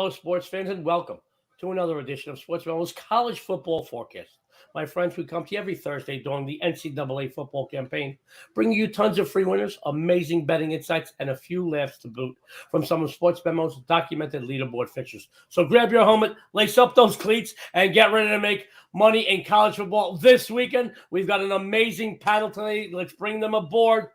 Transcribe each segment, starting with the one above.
Hello, sports fans, and welcome to another edition of Sportsmemo's College Football Forecast. My friends, we come to you every Thursday during the NCAA football campaign, bringing you tons of free winners, amazing betting insights, and a few laughs to boot from some of Sportsmemo's documented leaderboard fixtures. So grab your helmet, lace up those cleats, and get ready to make money in college football this weekend. We've got an amazing panel today. Let's bring them aboard.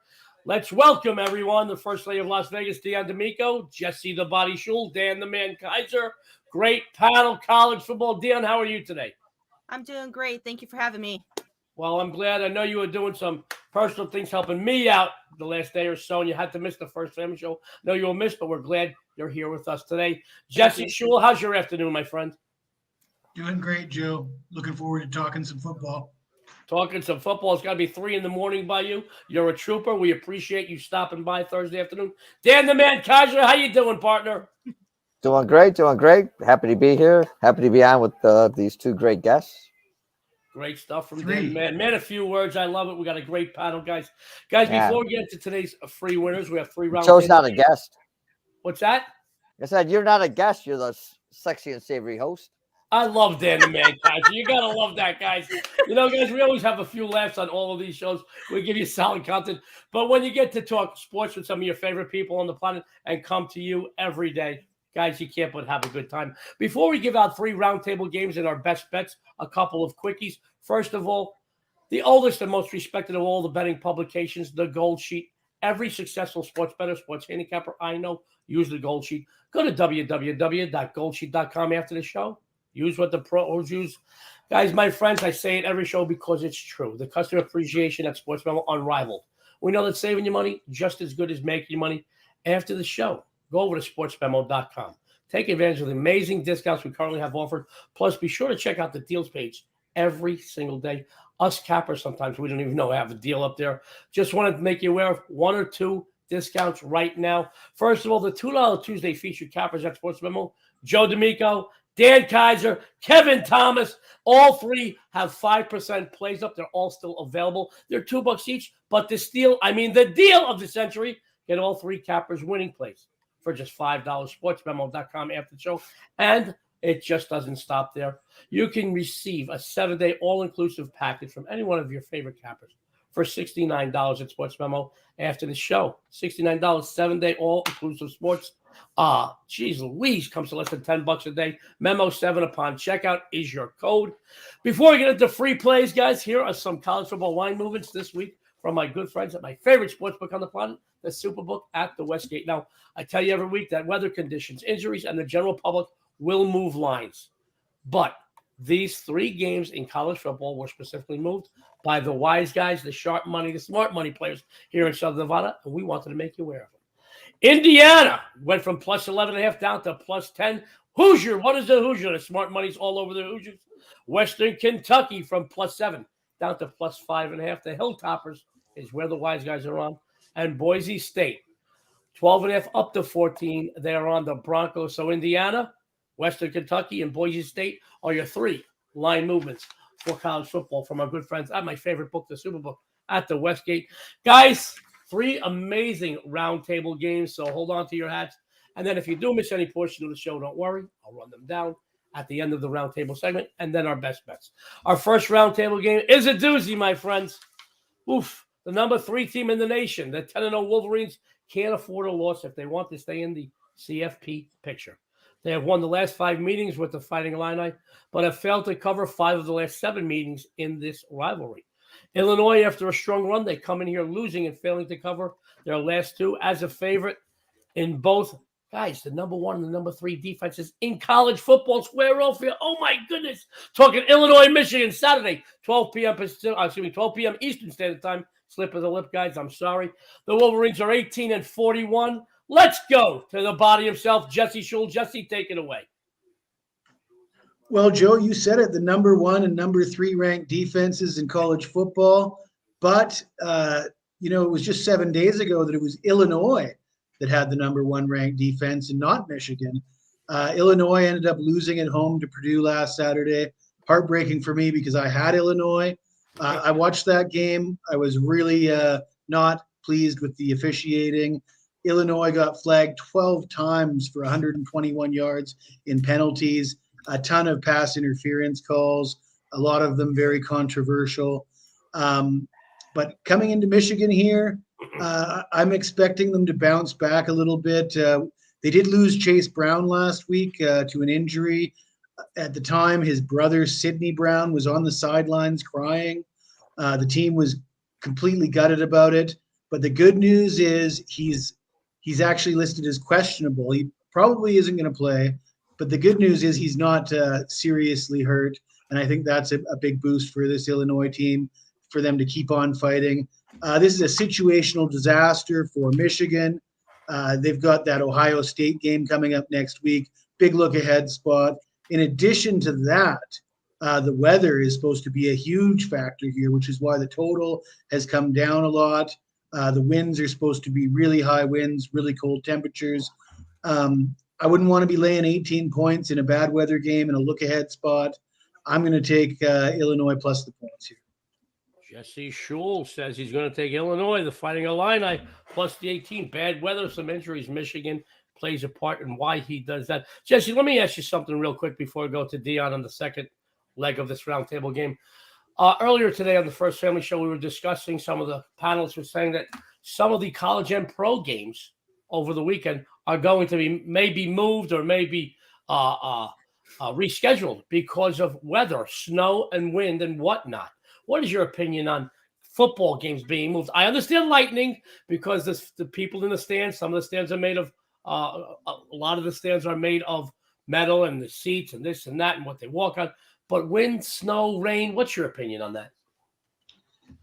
Let's welcome everyone. The First Lady of Las Vegas, Dionne D'Amico, Jesse the Body Schule, Dan the Man Kaiser. Great panel, college football. Dionne, how are you today? I'm doing great. Thank you for having me. Well, I'm glad. I know you were doing some personal things helping me out the last day or so, and you had to miss the first family show. I know you were missed, but we're glad you're here with us today. Jesse Schule, how's your afternoon, my friend? Doing great, Joe. Looking forward to talking some football. Talking some football. It's got to be 3 a.m. by you. You're a trooper. We appreciate you stopping by Thursday afternoon. Dan the Man Kaiser, how you doing, partner? Doing great. Happy to be here. Happy to be on with these two great guests. Great stuff from Dan the Man. Man, a few words. I love it. We got a great panel, guys. Before we get to today's free winners, we have 3 rounds. Joe's not a guest. What's that? I said, you're not a guest. You're the sexy and savory host. I love Dan the Man Kaiser. You got to love that, guys. You know, guys, we always have a few laughs on all of these shows. We give you solid content. But when you get to talk sports with some of your favorite people on the planet and come to you every day, guys, you can't but have a good time. Before we give out 3 roundtable games and our best bets, a couple of quickies. First of all, the oldest and most respected of all the betting publications, the Gold Sheet. Every successful sports bettor, sports handicapper I know, use the Gold Sheet. Go to www.goldsheet.com after the show. Use what the pros use. Guys, my friends, I say it every show because it's true. The customer appreciation at Sportsmemo, unrivaled. We know that saving your money just as good as making your money. After the show, go over to sportsmemo.com. Take advantage of the amazing discounts we currently have offered. Plus, be sure to check out the deals page every single day. Us cappers, sometimes we don't even know I have a deal up there. Just wanted to make you aware of 1 or 2 discounts right now. First of all, the $2 Tuesday featured cappers at Sportsmemo, Joe D'Amico, Dan Kaiser, Kevin Thomas, all 3 have 5% plays up. They're all still available. They're $2 each, but the deal of the century, get all 3 cappers winning plays for just $5. Sportsmemo.com after the show. And it just doesn't stop there. You can receive a 7-day all-inclusive package from any one of your favorite cappers for $69 at Sportsmemo after the show. $69, 7-day all-inclusive sports. Geez Louise, comes to less than $10 a day. Memo 7 upon checkout is your code. Before we get into free plays, guys, here are some college football line movements this week from my good friends at my favorite sports book on the planet, the Superbook at the Westgate. Now, I tell you every week that weather conditions, injuries, and the general public will move lines. But these 3 games in college football were specifically moved by the wise guys, the sharp money, the smart money players here in Southern Nevada, and we wanted to make you aware of them. Indiana went from plus 11.5 down to plus 10. Hoosier, what is the Hoosier? The smart money's all over the Hoosiers. Western Kentucky from plus 7 down to plus 5.5. The Hilltoppers is where the wise guys are on. And Boise State, 12.5 up to 14. They're on the Broncos. So Indiana, Western Kentucky, and Boise State are your 3 line movements for college football from our good friends at my favorite book, the Superbook at the Westgate. Guys, 3 amazing roundtable games, so hold on to your hats. And then if you do miss any portion of the show, don't worry. I'll run them down at the end of the roundtable segment, and then our best bets. Our first roundtable game is a doozy, my friends. Oof. The number 3 team in the nation, the 10-0 Wolverines, can't afford a loss if they want to stay in the CFP picture. They have won the last 5 meetings with the Fighting Illini, but have failed to cover 5 of the last 7 meetings in this rivalry. Illinois, after a strong run, they come in here losing and failing to cover their last 2 as a favorite in both. Guys, the number 1 and the number 3 defenses in college football. Philadelphia. Oh, my goodness. Talking Illinois, Michigan, Saturday, 12 p.m. Eastern Standard Time. Slip of the lip, guys. I'm sorry. The Wolverines are 18-41. Let's go to the body himself, Jesse Schule. Jesse, take it away. Well, Joe, you said it, the number 1 and number 3 ranked defenses in college football. But, it was just 7 days ago that it was Illinois that had the number 1 ranked defense and not Michigan. Illinois ended up losing at home to Purdue last Saturday. Heartbreaking for me because I had Illinois. I watched that game. I was really not pleased with the officiating. Illinois got flagged 12 times for 121 yards in penalties, a ton of pass interference calls, a lot of them very controversial. But coming into Michigan here, I'm expecting them to bounce back a little bit. They did lose Chase Brown last week to an injury. At the time, his brother, Sidney Brown, was on the sidelines crying. The team was completely gutted about it. But the good news is he's actually listed as questionable. He probably isn't going to play. But the good news is he's not seriously hurt. And I think that's a big boost for this Illinois team, for them to keep on fighting. This is a situational disaster for Michigan. They've got that Ohio State game coming up next week. Big look ahead spot. In addition to that, the weather is supposed to be a huge factor here, which is why the total has come down a lot. The winds are supposed to be really high winds, really cold temperatures. I wouldn't want to be laying 18 points in a bad weather game in a look ahead spot. I'm going to take Illinois plus the points here. Jesse Schule says he's going to take Illinois, the Fighting Illini, plus the 18. Bad weather, some injuries. Michigan plays a part in why he does that. Jesse, let me ask you something real quick before we go to Dionne on the second leg of this roundtable game. Earlier today on the First Family Show, we were discussing, some of the panelists were saying that some of the college and pro games over the weekend are going to be maybe moved or maybe rescheduled because of weather, snow and wind and whatnot. What is your opinion on football games being moved? I understand lightning because the people in the stands, some of the stands are made of, a lot of the stands are made of metal, and the seats and this and that and what they walk on. But wind, snow, rain, what's your opinion on that?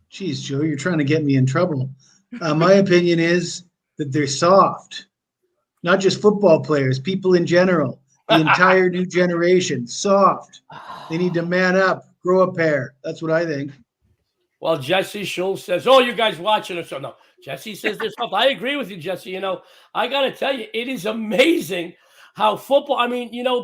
Geez, Joe, you're trying to get me in trouble. My opinion is that they're soft. Not just football players, people in general, the entire new generation, soft. They need to man up, grow a pair. That's what I think. Well, Jesse Schule says, oh, you guys watching us? No, Jesse says this stuff. I agree with you, Jesse. I got to tell you, it is amazing how football,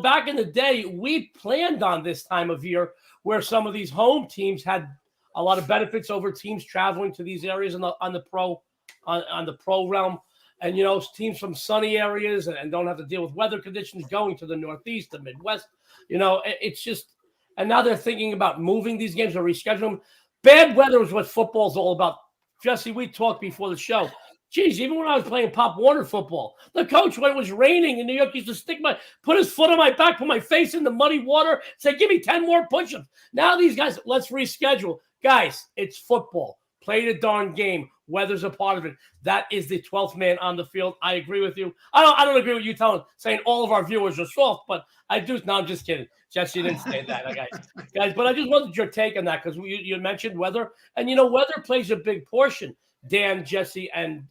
back in the day, we planned on this time of year where some of these home teams had a lot of benefits over teams traveling to these areas on the pro realm. And, teams from sunny areas and don't have to deal with weather conditions going to the Northeast, the Midwest, it's just, and now they're thinking about moving these games or rescheduling them. Bad weather is what football's all about. Jesse, we talked before the show. Geez, even when I was playing Pop Warner football, the coach, when it was raining in New York, used to put his foot on my back, put my face in the muddy water, say, give me 10 more push-ups. Now these guys, let's reschedule. Guys, it's football. Play the darn game. Weather's a part of it. That is the 12th man on the field. I agree with you. I don't agree with you saying all of our viewers are soft, but I do. No, I'm just kidding. Jesse didn't say that, guys. But I just wanted your take on that because you mentioned weather, and weather plays a big portion. Dan, Jesse, and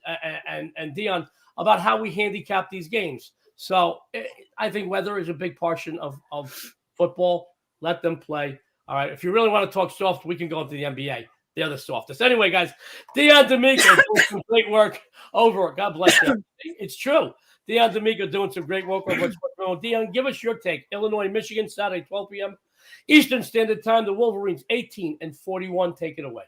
Dionne, about how we handicap these games. So I think weather is a big portion of football. Let them play. All right. If you really want to talk soft, we can go into the NBA. They're the softest. Anyway, guys, Dionne D'Amico doing some great work over. God bless you. It's true. Dionne D'Amico doing some great work over. Dionne, give us your take. Illinois, Michigan, Saturday, 12 p.m. Eastern Standard Time. The Wolverines, 18-41. Take it away.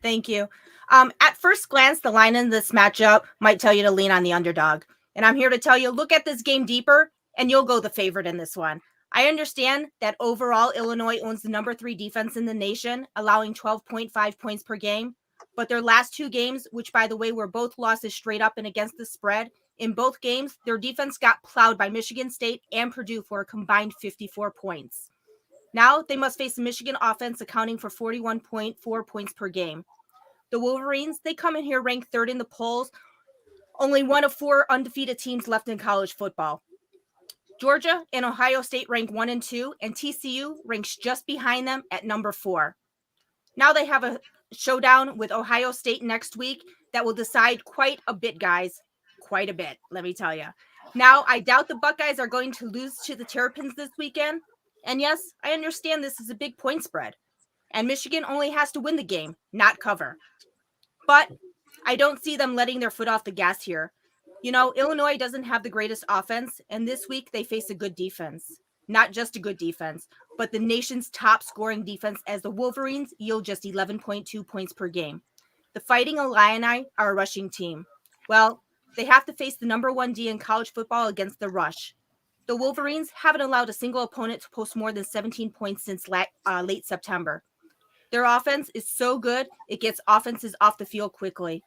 Thank you. At first glance, the line in this matchup might tell you to lean on the underdog. And I'm here to tell you, look at this game deeper, and you'll go the favorite in this one. I understand that overall, Illinois owns the number 3 defense in the nation, allowing 12.5 points per game. But their last 2 games, which, by the way, were both losses straight up and against the spread, in both games, their defense got plowed by Michigan State and Purdue for a combined 54 points. Now they must face the Michigan offense, accounting for 41.4 points per game. The Wolverines, they come in here ranked 3rd in the polls, only one of 4 undefeated teams left in college football. Georgia and Ohio State rank 1 and 2, and TCU ranks just behind them at number 4. Now they have a showdown with Ohio State next week that will decide quite a bit, guys. Quite a bit, let me tell you. Now, I doubt the Buckeyes are going to lose to the Terrapins this weekend. And yes, I understand this is a big point spread. And Michigan only has to win the game, not cover. But I don't see them letting their foot off the gas here. Illinois doesn't have the greatest offense, and this week they face a good defense. Not just a good defense, but the nation's top scoring defense, as the Wolverines yield just 11.2 points per game. The Fighting Illini are a rushing team. Well, They have to face the number 1 D in college football against the Rush. The Wolverines haven't allowed a single opponent to post more than 17 points since late September. Their offense is so good, it gets offenses off the field quickly.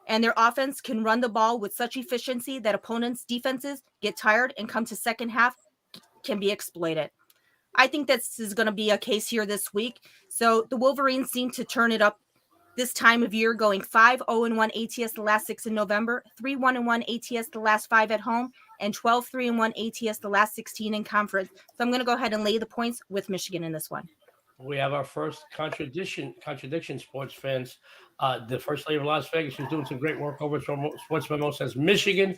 And their offense can run the ball with such efficiency that opponents' defenses get tired and come to second half can be exploited. I think this is going to be a case here this week. So the Wolverines seem to turn it up this time of year, going 5-0-1 ATS the last 6 in November, 3-1-1 ATS the last 5 at home, and 12-3-1 ATS the last 16 in conference. So I'm going to go ahead and lay the points with Michigan in this one. We have our first contradiction, sports fans. The first lady of Las Vegas, who's doing some great work over at Sportsmemo, says Michigan,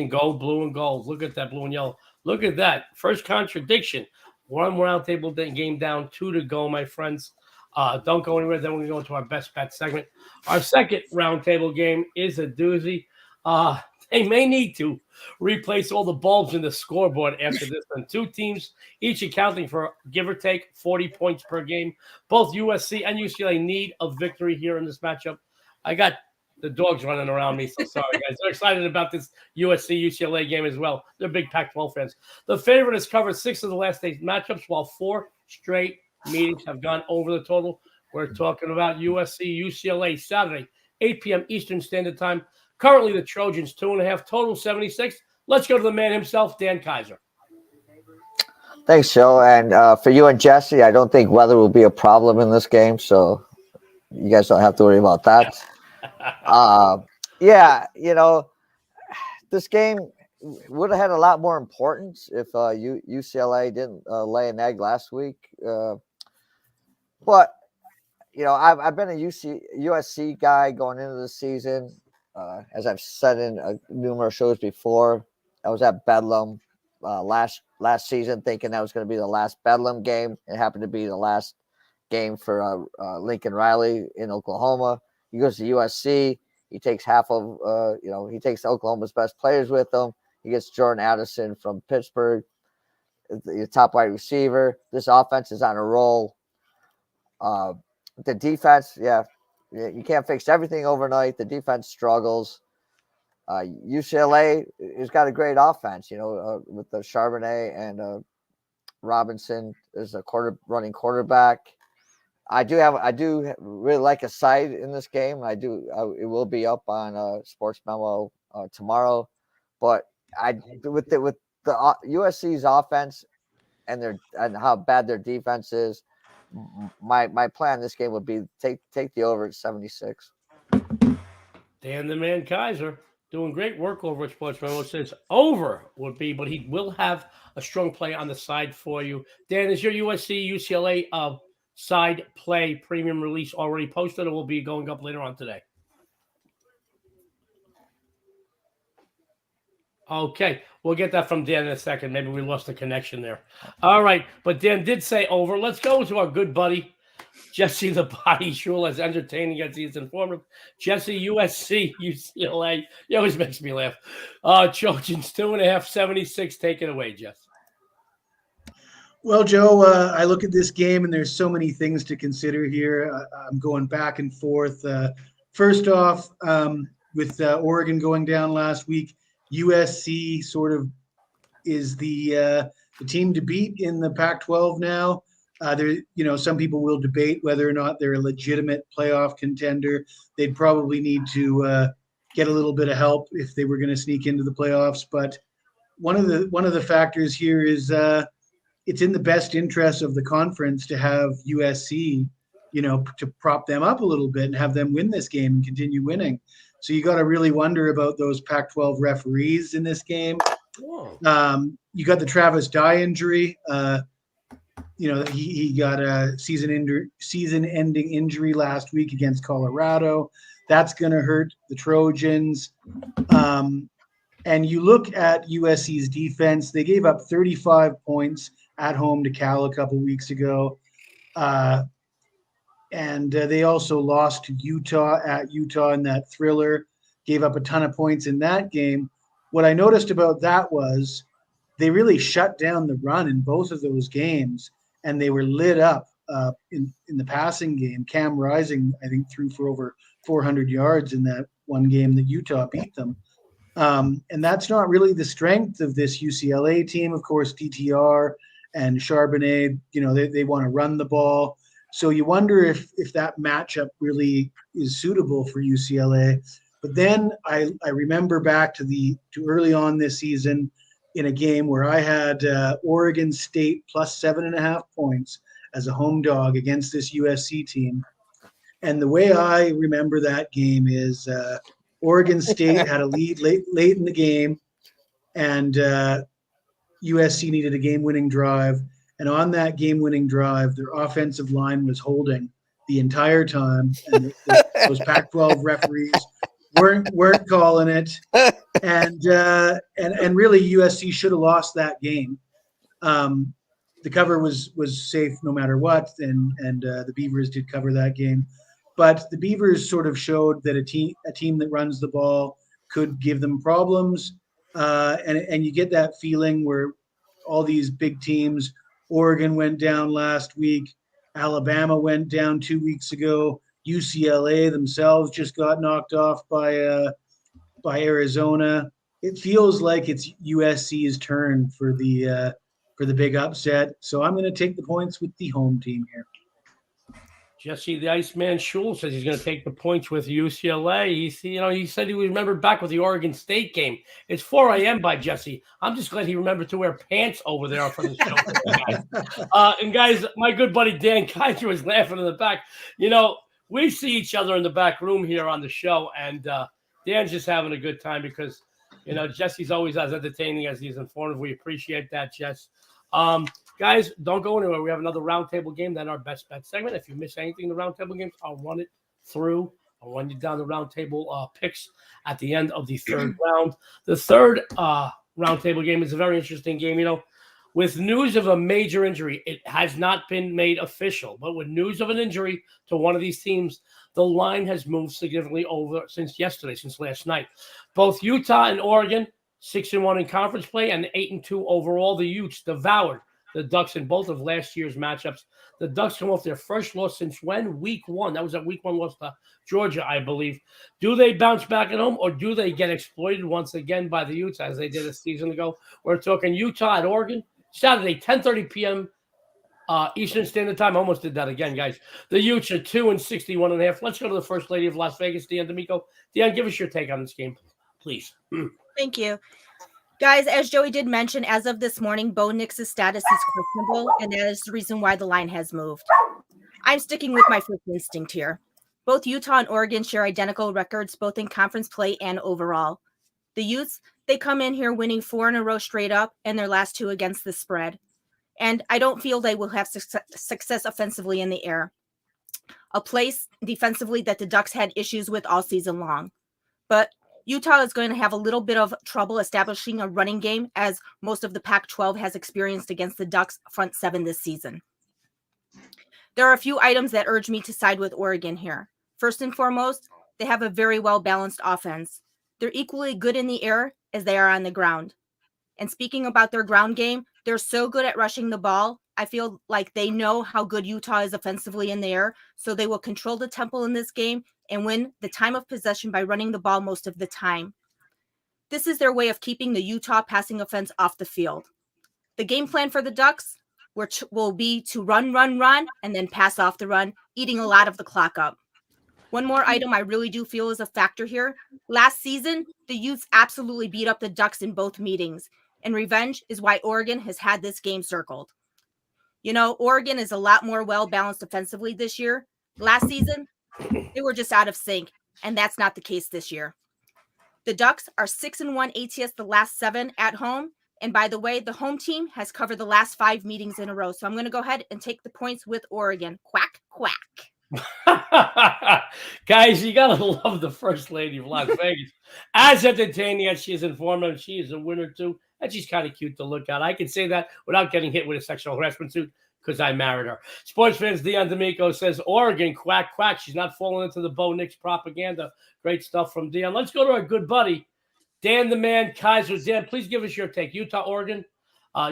go blue and gold. Look at that blue and yellow. Look at that. First contradiction. 1 roundtable game down, 2 to go, my friends. Don't go anywhere. Then we're going to go into our best bet segment. Our second roundtable game is a doozy. They may need to replace all the bulbs in the scoreboard after this one. 2 teams, each accounting for, give or take, 40 points per game. Both USC and UCLA need a victory here in this matchup. I got the dogs running around me, so sorry, guys. They're excited about this USC-UCLA game as well. They're big Pac-12 fans. The favorite has covered 6 of the last 8 matchups, while 4 straight meetings have gone over the total. We're talking about USC-UCLA Saturday, 8 p.m. Eastern Standard Time. Currently, the Trojans 2.5, total 76. Let's go to the man himself, Dan Kaiser. Thanks, Joe. And for you and Jesse, I don't think weather will be a problem in this game, so you guys don't have to worry about that. Yeah, this game would have had a lot more importance if UCLA didn't lay an egg last week. But I've been a USC guy going into the season. As I've said in numerous shows before, I was at Bedlam last season thinking that was going to be the last Bedlam game. It happened to be the last game for Lincoln Riley in Oklahoma. He goes to USC. He takes half of, he takes Oklahoma's best players with him. He gets Jordan Addison from Pittsburgh, the top wide receiver. This offense is on a roll. The defense, you can't fix everything overnight. The defense struggles. UCLA has got a great offense, with the Charbonnet and Robinson as a running quarterback. I do really like a side in this game. It will be up on Sportsmemo tomorrow, but with the USC's offense and how bad their defense is, my plan in this game would be take the over at 76. Dan the Man Kaiser doing great work over at Sportsmemo says over would be, but he will have a strong play on the side for you. Dan, is your USC UCLA side play premium release already posted, or will be going up later on today? Okay, we'll get that from Dan in a second. Maybe we lost the connection there. All right, but Dan did say over. Let's go to our good buddy, Jesse the Body Schule, as entertaining as he's informative. Jesse, USC, UCLA. He always makes me laugh. Trojans 2.5, 76. Take it away, Jess. Well, Joe, I look at this game and there's so many things to consider here. I'm going back and forth. First off, with Oregon going down last week, USC sort of is the team to beat in the Pac-12 now. Some people will debate whether or not they're a legitimate playoff contender. They'd probably need to get a little bit of help if they were going to sneak into the playoffs. But one of the factors here is it's in the best interest of the conference to have USC, to prop them up a little bit and have them win this game and continue winning. So you got to really wonder about those Pac-12 referees in this game. You got the Travis Dye injury. He got a season-ending injury last week against Colorado. That's going to hurt the Trojans. And you look at USC's defense. They gave up 35 points at home to Cal a couple weeks ago. And they also lost to Utah at Utah in that thriller, gave up a ton of points in that game. What I noticed about that was they really shut down the run in both of those games, and they were lit up in the passing game. Cam Rising, I think, threw for over 400 yards in that one game that Utah beat them. And that's not really the strength of this UCLA team. Of course, DTR and Charbonnet, they want to run the ball. So you wonder if that matchup really is suitable for UCLA. But then I remember back to early on this season in a game where I had Oregon State plus 7.5 points as a home dog against this USC team. And the way I remember that game is Oregon State had a lead late in the game, and USC needed a game-winning drive. And on that game-winning drive, their offensive line was holding the entire time, and those Pac-12 referees weren't calling it. And really, USC should have lost that game. The cover was safe no matter what, and the Beavers did cover that game. But the Beavers sort of showed that a team that runs the ball could give them problems, and you get that feeling where all these big teams. Oregon went down last week. Alabama went down 2 weeks ago. UCLA themselves just got knocked off by Arizona. It feels like it's USC's turn for the big upset. So I'm going to take the points with the home team here. Jesse, the Iceman Schule says he's going to take the points with UCLA. He said he remembered back with the Oregon State game. It's 4 a.m. by Jesse. I'm just glad he remembered to wear pants over there for the show. And guys, my good buddy Dan Kaiser was laughing in the back. We see each other in the back room here on the show, and Dan's just having a good time because, Jesse's always as entertaining as he's informative. We appreciate that, Jess. Guys, don't go anywhere. We have another roundtable game, then our best bet segment. If you miss anything in the roundtable games, I'll run it through. I'll run you down the roundtable picks at the end of the third round. The third roundtable game is a very interesting game. With news of a major injury, it has not been made official, but with news of an injury to one of these teams, the line has moved significantly over since last night. Both Utah and Oregon, 6-1 in conference play and 8-2 overall. The Utes devoured the Ducks in both of last year's matchups. The Ducks come off their first loss since when? Week 1. That was a Week 1 loss to Georgia, I believe. Do they bounce back at home, or do they get exploited once again by the Utes as they did a season ago? We're talking Utah at Oregon, Saturday, 10:30 p.m. Eastern Standard Time. I almost did that again, guys. The Utes are 2-61.5. Let's go to the First Lady of Las Vegas, Dionne D'Amico. Dionne, give us your take on this game, please. Thank you. Guys, as Joey did mention, as of this morning, Bo Nix's status is questionable, and that is the reason why the line has moved. I'm sticking with my first instinct here. Both Utah and Oregon share identical records, both in conference play and overall. The Utes, they come in here winning 4 in a row straight up, and their last 2 against the spread. And I don't feel they will have success offensively in the air. A place defensively that the Ducks had issues with all season long. But Utah is going to have a little bit of trouble establishing a running game, as most of the Pac-12 has experienced against the Ducks front 7 this season. There are a few items that urge me to side with Oregon here. First and foremost, they have a very well-balanced offense. They're equally good in the air as they are on the ground. And speaking about their ground game, they're so good at rushing the ball. I feel like they know how good Utah is offensively in the air, so they will control the tempo in this game and win the time of possession by running the ball most of the time. This is their way of keeping the Utah passing offense off the field. The game plan for the Ducks will be to run, and then pass off the run, eating a lot of the clock up. One more item I really do feel is a factor here. Last season, the Utes absolutely beat up the Ducks in both meetings, and revenge is why Oregon has had this game circled. Oregon is a lot more well-balanced offensively this year. Last season, they were just out of sync, and that's not the case this year. The Ducks are 6-1 ATS the last 7 at home. And by the way, the home team has covered the last 5 meetings in a row. So I'm going to go ahead and take the points with Oregon. Quack, quack. Guys, you got to love the First Lady of Las Vegas. As entertaining as she is informative, she is a winner too. And she's kind of cute to look at. I can say that without getting hit with a sexual harassment suit because I married her. Sports fans, Dionne D'Amico says, Oregon, quack, quack. She's not falling into the Bo Nix propaganda. Great stuff from Dionne. Let's go to our good buddy, Dan the Man Kaiser. Dan, please give us your take. Utah, Oregon,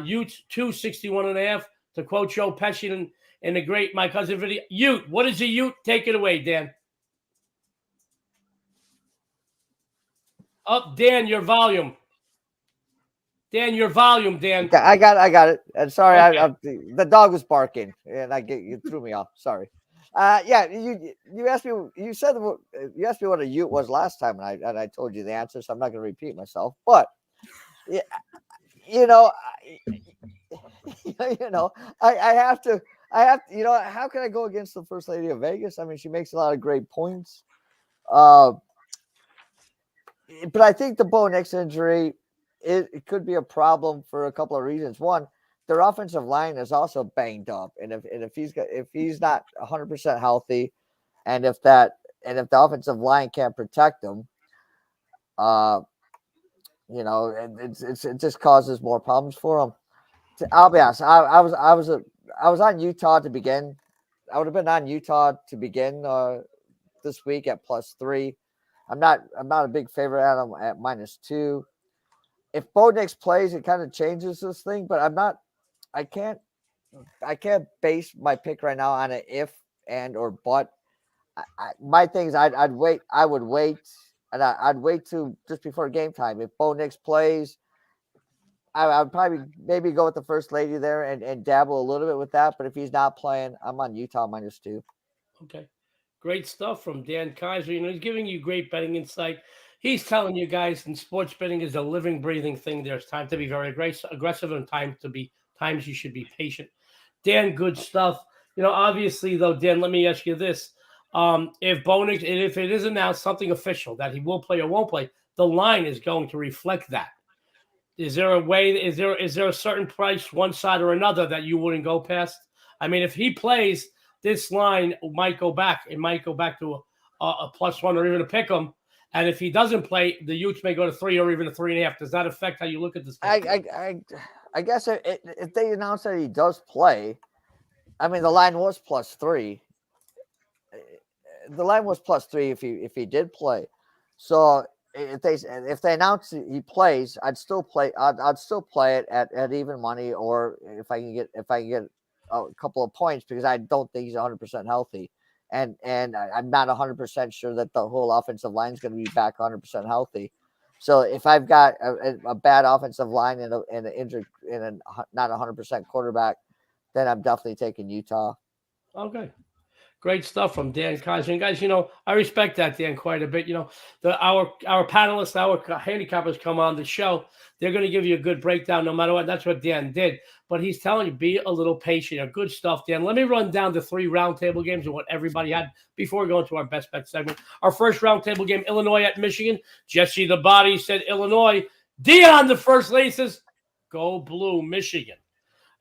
Utes 261.5. To quote Joe Pesci in the great My Cousin video. Ute, what is a Ute? Take it away, Dan. Oh, Dan, your volume. Dan, your volume, Dan. I got it. And sorry, Okay. the dog was barking, and you threw me off. Sorry. Yeah, you asked me. You said you asked me what a Ute was last time, and I told you the answer, so I'm not going to repeat myself. But yeah, you know, I have to. How can I go against the First Lady of Vegas? I mean, she makes a lot of great points. But I think the Bo Nix injury, it could be a problem for a couple of reasons. One, their offensive line is also banged up, and if he's not 100% healthy, and if the offensive line can't protect him, it just causes more problems for him. I'll be honest. I was on Utah to begin. I would have been on Utah to begin this week at +3. I'm not a big favorite at them at -2. If Bo Nix plays, it kind of changes this thing, but I can't base my pick right now on an if and or but. My thing is I'd wait. I would wait, and I'd wait to just before game time. If Bo Nix plays, I'd probably maybe go with the First Lady there and dabble a little bit with that. But if he's not playing, I'm on Utah -2. Okay. Great stuff from Dan Kaiser. He's giving you great betting insight. He's telling you guys, and sports betting is a living, breathing thing. There's time to be very aggressive and times you should be patient. Dan, good stuff. Obviously, though, Dan, let me ask you this. If it is announced something official that he will play or won't play, the line is going to reflect that. Is there a way? Is there a certain price, one side or another, that you wouldn't go past? I mean, if he plays, this line might go back. It might go back to a +1 or even a pick 'em. And if he doesn't play, the Utes may go to 3 or even a 3.5. Does that affect how you look at this game? I guess if they announce that he does play, I mean, the line was +3. The line was +3 if he did play. So if they announce he plays, I'd still play. I'd still play it at even money, or if I can get a couple of points, because I don't think he's 100% healthy, and I'm not 100% sure that the whole offensive line is going to be back 100% healthy. So if I've got a bad offensive line and an injured and not 100% quarterback, then I'm definitely taking Utah. Okay. Great stuff from Dan Kaiser. And guys, I respect that, Dan, quite a bit. Our panelists, our handicappers come on the show. They're going to give you a good breakdown no matter what. That's what Dan did. But he's telling you, be a little patient. Good stuff, Dan. Let me run down the 3 roundtable games and what everybody had before we go into our best bet segment. Our first roundtable game, Illinois at Michigan. Jesse the Body said Illinois. Dionne, the First Lady, says go blue, Michigan.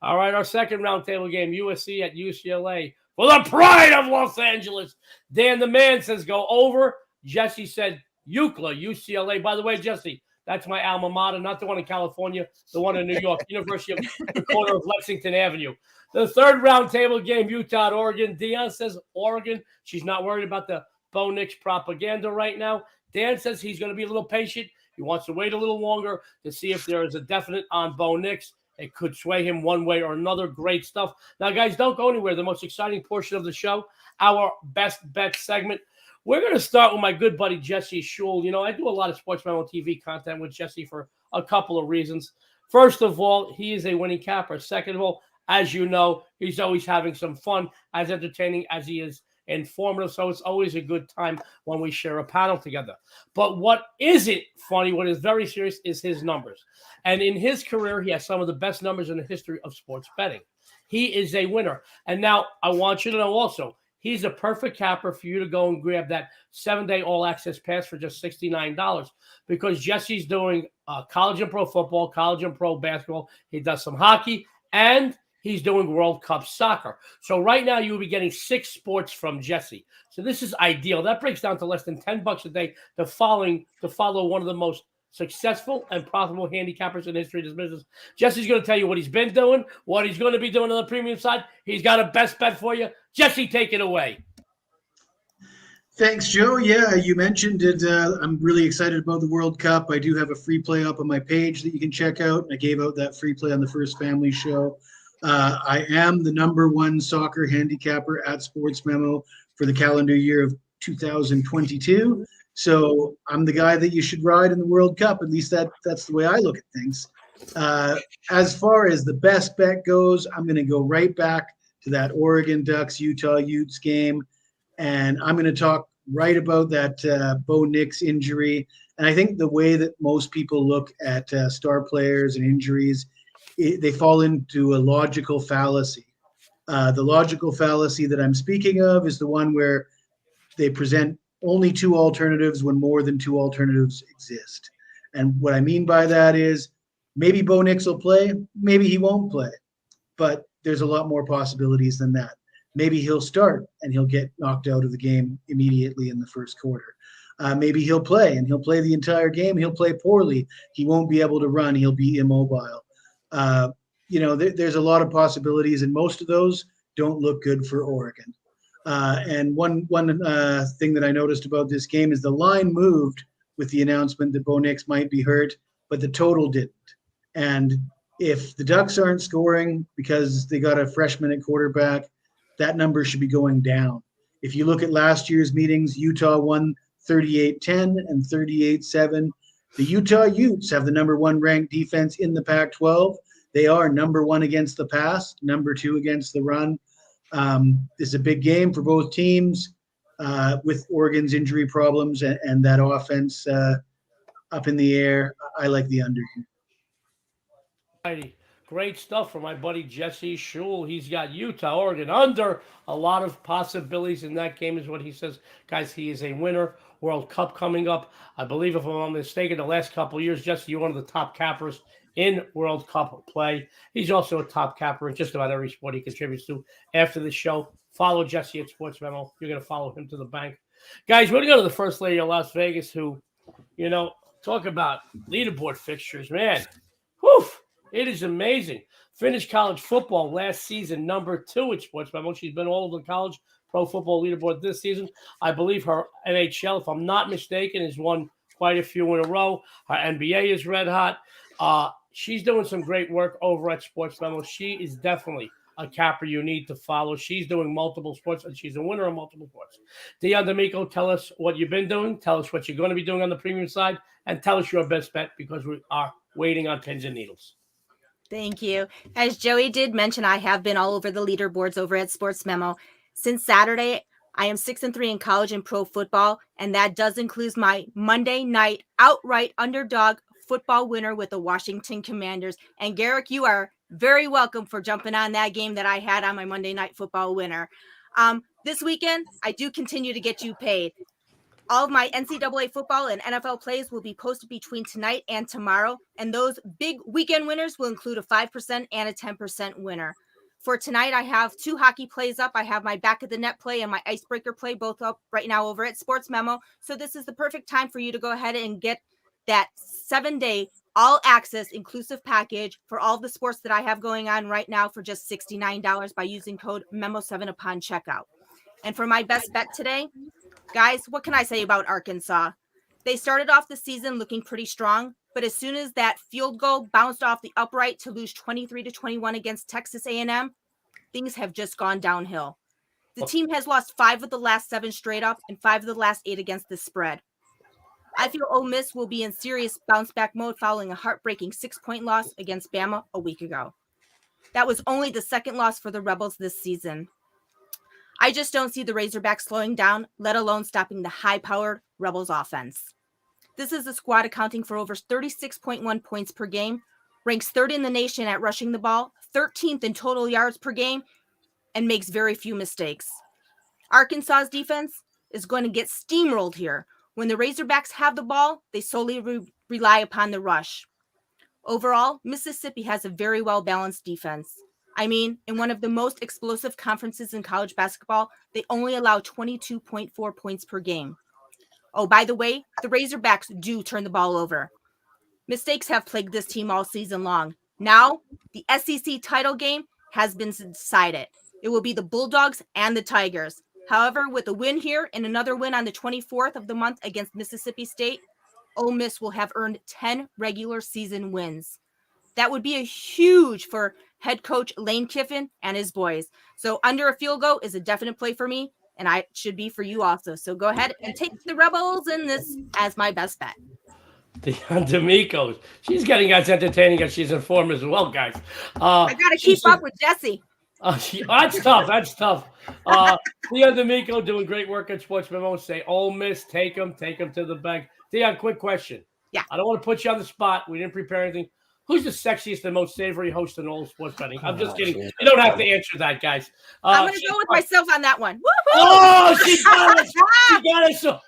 All right, our second roundtable game, USC at UCLA. For the pride of Los Angeles. Dan the Man says go over. Jesse said UCLA. By the way, Jesse, that's my alma mater, not the one in California, the one in New York, University of the corner of Lexington Avenue. The third roundtable game, Utah at Oregon. Dionne says Oregon. She's not worried about the Bo Nix propaganda right now. Dan says he's going to be a little patient. He wants to wait a little longer to see if there is a definite on Bo Nix. It could sway him one way or another. Great stuff. Now, guys, don't go anywhere. The most exciting portion of the show, our best bet segment. We're going to start with my good buddy, Jesse Schule. I do a lot of Sportsmemo TV content with Jesse for a couple of reasons. First of all, he is a winning capper. Second of all, as you know, he's always having some fun, as entertaining as he is informative. So it's always a good time when we share a panel together. But what isn't funny, what is very serious, is his numbers. And in his career, he has some of the best numbers in the history of sports betting. He is a winner. And now I want you to know also, he's a perfect capper for you to go and grab that 7-day all-access pass for just $69, because Jesse's doing college and pro football, college and pro basketball. He does some hockey, and he's doing World Cup soccer. So right now you will be getting 6 sports from Jesse. So this is ideal. That breaks down to less than $10 a day to follow one of the most successful and profitable handicappers in the history of this business. Jesse's going to tell you what he's been doing, what he's going to be doing on the premium side. He's got a best bet for you. Jesse, take it away. Thanks, Joe. Yeah, you mentioned it. I'm really excited about the World Cup. I do have a free play up on my page that you can check out. I gave out that free play on the First Family Show. I am the #1 soccer handicapper at Sportsmemo for the calendar year of 2022. So I'm the guy that you should ride in the World Cup. At least that's the way I look at things. As far as the best bet goes, I'm going to go right back to that Oregon Ducks Utah Utes game, and I'm going to talk right about that Bo Nix injury. And I think the way that most people look at star players and injuries, they fall into a logical fallacy. The logical fallacy that I'm speaking of is the one where they present only two alternatives when more than two alternatives exist. And what I mean by that is maybe Bo Nix will play, maybe he won't play, but there's a lot more possibilities than that. Maybe he'll start and he'll get knocked out of the game immediately in the first quarter. Maybe he'll play and he'll play the entire game. He'll play poorly. He won't be able to run. He'll be immobile. There's a lot of possibilities, and most of those don't look good for Oregon. And one thing that I noticed about this game is the line moved with the announcement that Bo Nix might be hurt, but the total didn't. And if the Ducks aren't scoring because they got a freshman at quarterback, that number should be going down. If you look at last year's meetings, Utah won 38-10 and 38-7. The Utah Utes have the number one ranked defense in the Pac-12. They are number one against the pass, number two against the run. It's a big game for both teams with Oregon's injury problems and that offense up in the air. I like the under here. Great stuff from my buddy Jesse Schule. He's got Utah, Oregon under. A lot of possibilities in that game is what he says. Guys, he is a winner. World Cup coming up. I believe, if I'm not mistaken, the last couple of years, Jesse, you're one of the top cappers in World Cup play. He's also a top capper in just about every sport he contributes to. After the show, follow Jesse at Sportsmemo. You're going to follow him to the bank. Guys, we're going to go to the first lady of Las Vegas who, talk about leaderboard fixtures, man. Whew, it is amazing. Finished college football last season, number 2 at Sportsmemo. She's been all over the college pro football leaderboard this season. I believe her NHL, if I'm not mistaken, has won quite a few in a row. Her NBA is red hot. She's doing some great work over at Sportsmemo. She is definitely a capper you need to follow. She's doing multiple sports, and she's a winner of multiple sports. Dionne D'Amico, tell us what you've been doing. Tell us what you're going to be doing on the premium side, and tell us your best bet because we are waiting on pins and needles. Thank you. As Joey did mention, I have been all over the leaderboards over at Sportsmemo. Since Saturday, I am 6-3 in college and pro football, and that does include my Monday night outright underdog football winner with the Washington Commanders. And Garrick, you are very welcome for jumping on that game that I had on my Monday night football winner. This weekend, I do continue to get you paid. All of my NCAA football and NFL plays will be posted between tonight and tomorrow. And those big weekend winners will include a 5% and a 10% winner. For tonight, I have 2 hockey plays up. I have my back of the net play and my icebreaker play both up right now over at Sportsmemo. So this is the perfect time for you to go ahead and get that 7-day all access inclusive package for all the sports that I have going on right now for just $69 by using code MEMO7 upon checkout. And for my best bet today, guys, what can I say about Arkansas? They started off the season looking pretty strong, but as soon as that field goal bounced off the upright to lose 23-21 against Texas A&M, things have just gone downhill. The team has lost 5 of the last 7 straight up and 5 of the last 8 against the spread. I feel Ole Miss will be in serious bounce-back mode following a heartbreaking 6-point loss against Bama a week ago. That was only the second loss for the Rebels this season. I just don't see the Razorbacks slowing down, let alone stopping the high-powered Rebels offense. This is a squad accounting for over 36.1 points per game, ranks 3rd in the nation at rushing the ball, 13th in total yards per game, and makes very few mistakes. Arkansas's defense is going to get steamrolled here. When the Razorbacks have the ball, they solely rely upon the rush. Overall, Mississippi has a very well-balanced defense. I mean, in one of the most explosive conferences in college basketball, they only allow 22.4 points per game. Oh, by the way, the Razorbacks do turn the ball over. Mistakes have plagued this team all season long. Now, the SEC title game has been decided. It will be the Bulldogs and the Tigers. However, with a win here and another win on the 24th of the month against Mississippi State, Ole Miss will have earned 10 regular season wins. That would be a huge for head coach Lane Kiffin and his boys. So under a field goal is a definite play for me. and I should be for you also. So go ahead and take the Rebels in this as my best bet. Dionne D'Amico. She's getting as entertaining as she's informed as well, guys. I got to keep up with Jesse. That's tough. That's tough. Dionne D'Amico doing great work at Sportsmemo. Say, Ole Miss, take them to the bank. Dionne, quick question. Yeah. I don't want to put you on the spot. We didn't prepare anything. Who's the sexiest and most savory host in all of sports betting? I'm just kidding. You don't have to answer that, guys. I'm going to go with myself on that one. Woo-hoo! Oh, she got us. She got us. So,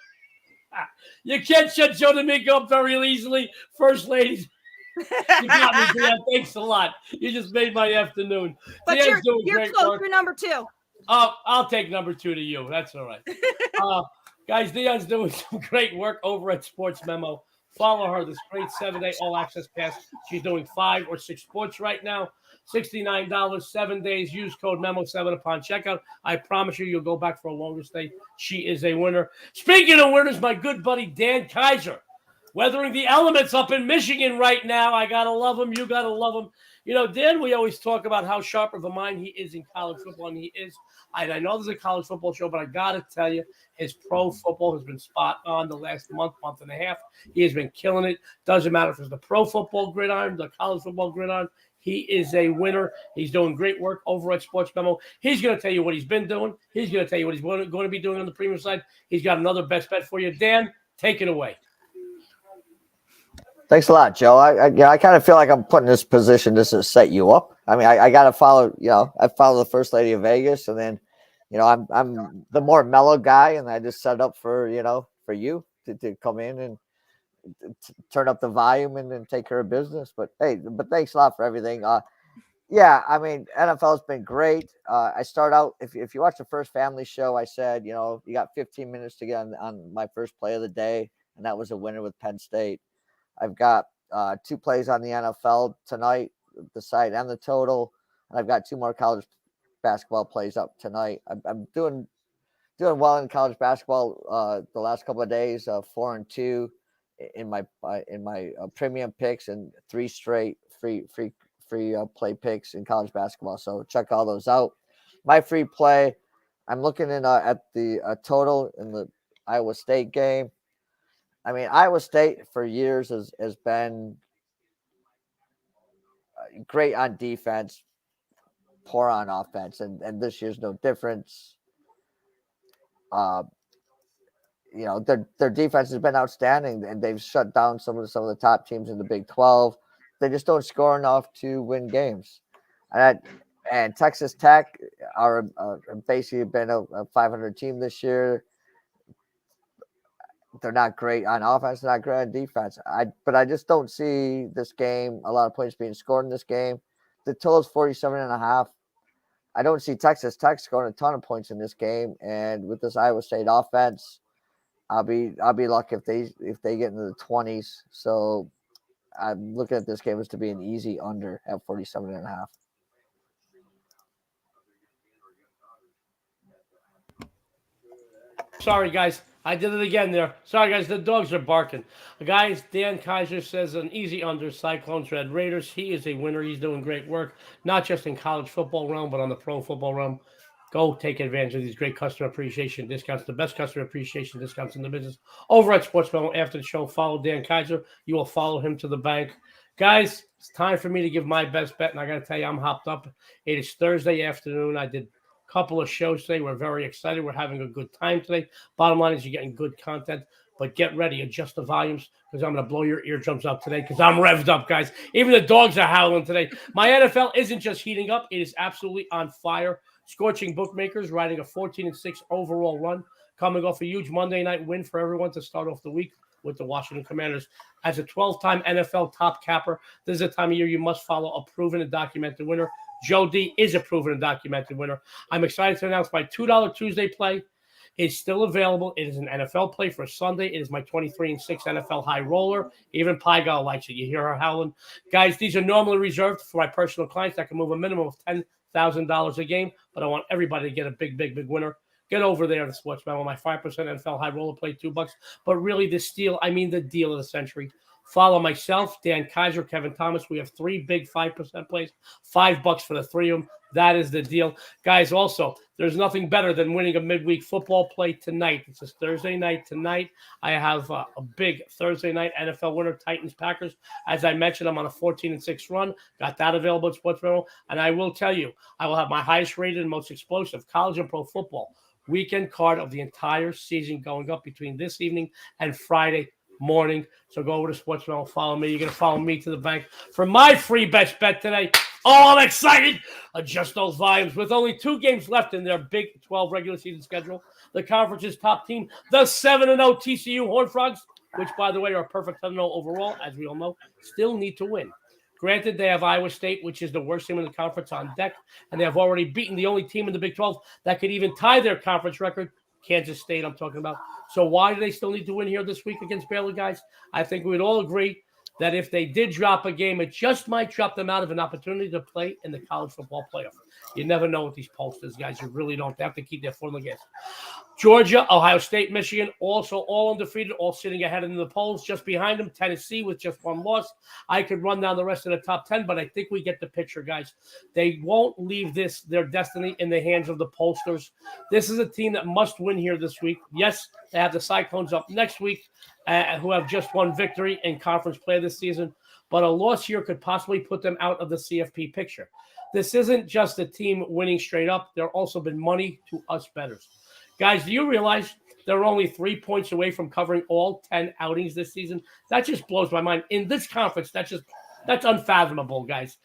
you can't shut Joe D'Amico up very easily. First ladies. You got me, Dionne. Thanks a lot. You just made my afternoon. But Dionne's you're close. You're number 2. I'll take number 2 to you. That's all right. Guys, Dionne's doing some great work over at Sportsmemo. Follow her. This great 7-day all-access pass. She's doing 5 or 6 sports right now. $69, 7 days. Use code MEMO7 upon checkout. I promise you'll go back for a longer stay. She is a winner. Speaking of winners, my good buddy Dan Kaiser, weathering the elements up in Michigan right now. I got to love him. You got to love him. You know, Dan, we always talk about how sharp of a mind he is in college football, and he is. I know there's a college football show, but I got to tell you, his pro football has been spot on the last month and a half. He has been killing it. Doesn't matter if it's the pro football gridiron, the college football gridiron. He is a winner. He's doing great work over at Sportsmemo. He's going to tell you what he's been doing. He's going to tell you what he's going to be doing on the premium side. He's got another best bet for you. Dan, take it away. Thanks a lot, Joe. I kind of feel like I'm put in this position just to set you up. I mean, I got to follow, I follow the First Lady of Vegas, and then, I'm the more mellow guy, and I just set up for you to come in and turn up the volume and then take care of business. But thanks a lot for everything. Yeah, I mean, NFL's been great. I start out, if you watch the first family show, I said, you got 15 minutes to get on my first play of the day, and that was a winner with Penn State. I've got 2 plays on the NFL tonight, the side and the total, and I've got 2 more college basketball plays up tonight. I'm doing well in college basketball the last couple of days, 4-2 in my premium picks, and 3 straight free play picks in college basketball. So check all those out. My free play, I'm looking in at the total in the Iowa State game. I mean, Iowa State for years has been great on defense, poor on offense, and this year's no difference. Their defense has been outstanding, and they've shut down some of the top teams in the Big 12. They just don't score enough to win games. And Texas Tech are basically been a 500 team this year. They're not great on offense, not great on defense. But I just don't see this game, a lot of points being scored in this game. The total is 47.5. I don't see Texas Tech scoring a ton of points in this game. And with this Iowa State offense, I'll be lucky if they get into the 20s. So I'm looking at this game as to be an easy under at 47.5. Sorry, guys. I did it again there. Sorry, guys. The dogs are barking. Guys, Dan Kaiser says an easy under Cyclones Red Raiders. He is a winner. He's doing great work, not just in college football realm, but on the pro football realm. Go take advantage of these great customer appreciation discounts, the best customer appreciation discounts in the business. Over at Sportsmemo, after the show, follow Dan Kaiser. You will follow him to the bank. Guys, it's time for me to give my best bet, and I got to tell you, I'm hopped up. It is Thursday afternoon. I did couple of shows today. We're very excited. We're having a good time today. Bottom line is you're getting good content, but get ready. Adjust the volumes because I'm going to blow your eardrums up today because I'm revved up, guys. Even the dogs are howling today. My NFL isn't just heating up. It is absolutely on fire. Scorching bookmakers riding a 14-6 overall run, coming off a huge Monday night win for everyone to start off the week with the Washington Commanders. As a 12-time NFL top capper, this is a time of year you must follow a proven and documented winner. Joe D is a proven and documented winner. I'm excited to announce my $2 Tuesday play is still available. It is an NFL play for Sunday. It is my 23-6 NFL high roller. Even Pie Gal likes it. You hear her howling. Guys, these are normally reserved for my personal clients that can move a minimum of $10,000 a game, but I want everybody to get a big winner. Get over there to Sportsmemo. My 5% NFL high roller play, $2. But really the steal, I mean the deal of the century. Follow myself, Dan Kaiser, Kevin Thomas. We have 3 big 5% plays, $5 for the 3 of them. That is the deal. Guys, also, there's nothing better than winning a midweek football play tonight. It's a Thursday night tonight. I have a big Thursday night NFL winner, Titans-Packers. As I mentioned, I'm on a 14-6 run. Got that available at Sportsmemo. And I will tell you, I will have my highest rated and most explosive college and pro football weekend card of the entire season going up between this evening and Friday morning. So go over to Sportsmemo, follow me. You're going to follow me to the bank for my free best bet today. Oh, I'm excited. Adjust those volumes. With only 2 games left in their Big 12 regular season schedule, the conference's top team, the 7-0 TCU Horned Frogs, which, by the way, are perfect 7-0 overall, as we all know, still need to win. Granted, they have Iowa State, which is the worst team in the conference, on deck, and they have already beaten the only team in the Big 12 that could even tie their conference record, Kansas State I'm talking about. So why do they still need to win here this week against Baylor, guys? I think we'd all agree that if they did drop a game, it just might drop them out of an opportunity to play in the college football playoff. You never know with these posters, guys. You really don't. They have to keep their foot on the gas. Georgia, Ohio State, Michigan, also all undefeated, all sitting ahead in the polls. Just behind them, Tennessee with just 1 loss. I could run down the rest of the top 10, but I think we get the picture, guys. They won't leave their destiny in the hands of the pollsters. This is a team that must win here this week. Yes, they have the Cyclones up next week, who have just 1 victory in conference play this season, but a loss here could possibly put them out of the CFP picture. This isn't just a team winning straight up. There also been money to us bettors. Guys, do you realize they're only 3 points away from covering all 10 outings this season? That just blows my mind. In this conference, that's unfathomable, guys.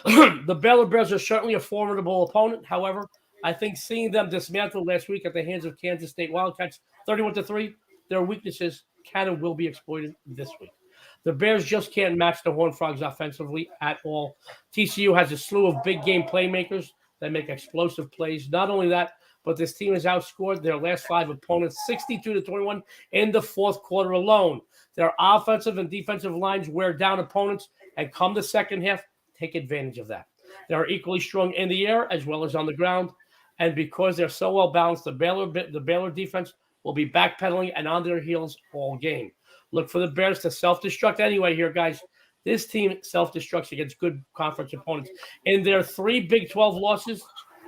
The Baylor Bears are certainly a formidable opponent. However, I think seeing them dismantled last week at the hands of Kansas State Wildcats, 31-3, their weaknesses can and will be exploited this week. The Bears just can't match the Horned Frogs offensively at all. TCU has a slew of big game playmakers that make explosive plays. Not only that, but this team has outscored their last 5 opponents 62-21 in the 4th quarter alone. Their offensive and defensive lines wear down opponents, and come the second half, take advantage of that. They are equally strong in the air as well as on the ground, and because they're so well balanced, the Baylor defense will be backpedaling and on their heels all game. Look for the Bears to self-destruct anyway here, guys. This team self-destructs against good conference opponents. In their 3 Big 12 losses,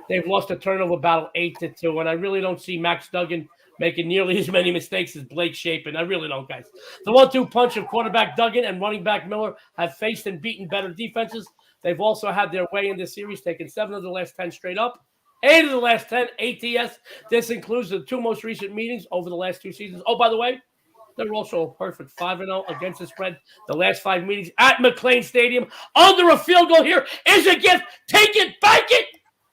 they've lost a turnover battle 8-2, and I really don't see Max Duggan making nearly as many mistakes as Blake Shapen. I really don't, guys. The 1-2 punch of quarterback Duggan and running back Miller have faced and beaten better defenses. They've also had their way in this series, taking 7 of the last 10 straight up, 8 of the last 10 ATS. This includes the 2 most recent meetings over the last 2 seasons. Oh, by the way, they're also a perfect 5-0 against the spread. The last 5 meetings at McLean Stadium under a field goal here is a gift. Take it, bank it,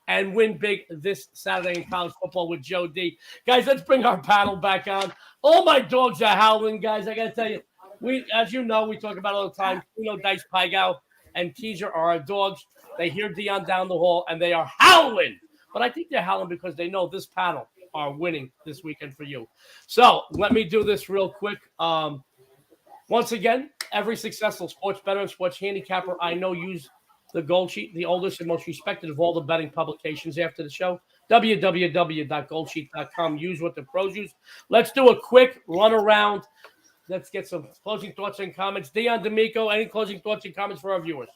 and win big this Saturday in college football with Joe D. Guys, let's bring our panel back on. All my dogs are howling, guys. I got to tell you, as you know, we talk about it all the time. Dice, Pygao, and Teaser are our dogs. They hear Dionne down the hall, and they are howling. But I think they're howling because they know this panel are winning this weekend for you. So let me do this real quick. Once again, every successful sports bettor and sports handicapper I know use the Gold Sheet, the oldest and most respected of all the betting publications after the show, www.goldsheet.com. Use what the pros use. Let's do a quick run around. Let's get some closing thoughts and comments. Dionne D'Amico, any closing thoughts and comments for our viewers?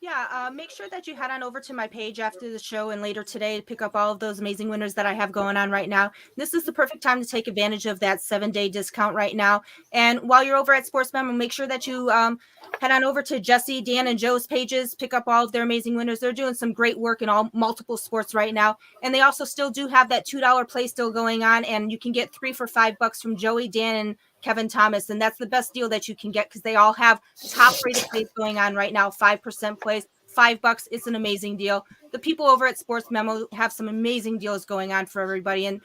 Yeah, make sure that you head on over to my page after the show and later today to pick up all of those amazing winners that I have going on right now. This is the perfect time to take advantage of that 7-day discount right now. And while you're over at Sportsmemo, make sure that you head on over to Jesse, Dan, and Joe's pages, pick up all of their amazing winners. They're doing some great work in multiple sports right now. And they also still do have that $2 play still going on, and you can get 3 for $5 from Joey, Dan, and Kevin Thomas, and that's the best deal that you can get because they all have top rated plays going on right now. 5% plays, $5. It's an amazing deal. The people over at Sportsmemo have some amazing deals going on for everybody, and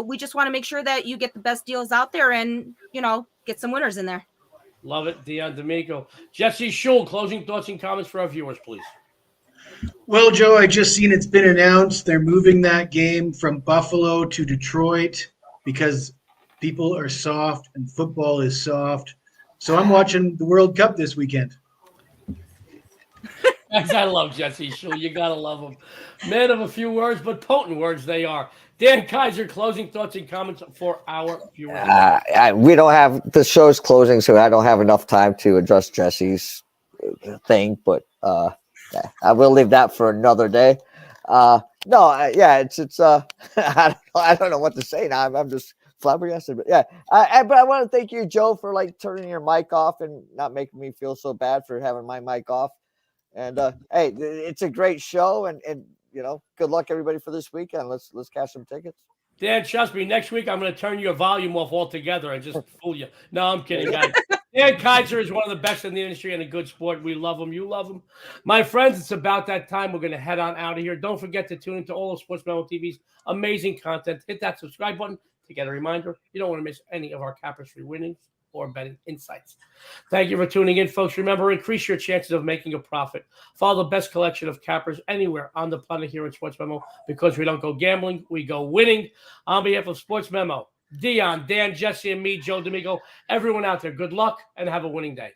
we just want to make sure that you get the best deals out there and get some winners in there. Love it, Dionne D'Amico. Jesse Schule, closing thoughts and comments for our viewers, please. Well, Joe, I just seen it's been announced they're moving that game from Buffalo to Detroit because people are soft and football is soft. So I'm watching the World Cup this weekend. I love Jesse Schule. You got to love him. Man of a few words, but potent words they are. Dan Kaiser, closing thoughts and comments for our viewers. We don't have the show's closing, so I don't have enough time to address Jesse's thing, but I will leave that for another day. It's I don't know what to say now. I'm just flabbergasted, but yeah. But I want to thank you, Joe, for like turning your mic off and not making me feel so bad for having my mic off. And hey, it's a great show, and good luck everybody for this weekend. Let's cash some tickets. Dan, trust me, next week I'm going to turn your volume off altogether and just fool you. No, I'm kidding, guys. Dan Kaiser is one of the best in the industry and a good sport. We love him. You love him. My friends, it's about that time. We're going to head on out of here. Don't forget to tune into all of Sportsmemo TV's amazing content. Hit that subscribe button to get a reminder. You don't want to miss any of our Cappers free winnings or betting insights. Thank you for tuning in, folks. Remember, increase your chances of making a profit. Follow the best collection of cappers anywhere on the planet here at Sports Memo, because we don't go gambling, we go winning. On behalf of Sports Memo, Dionne, Dan, Jesse, and me, Joe D'Amico, everyone out there, good luck and have a winning day.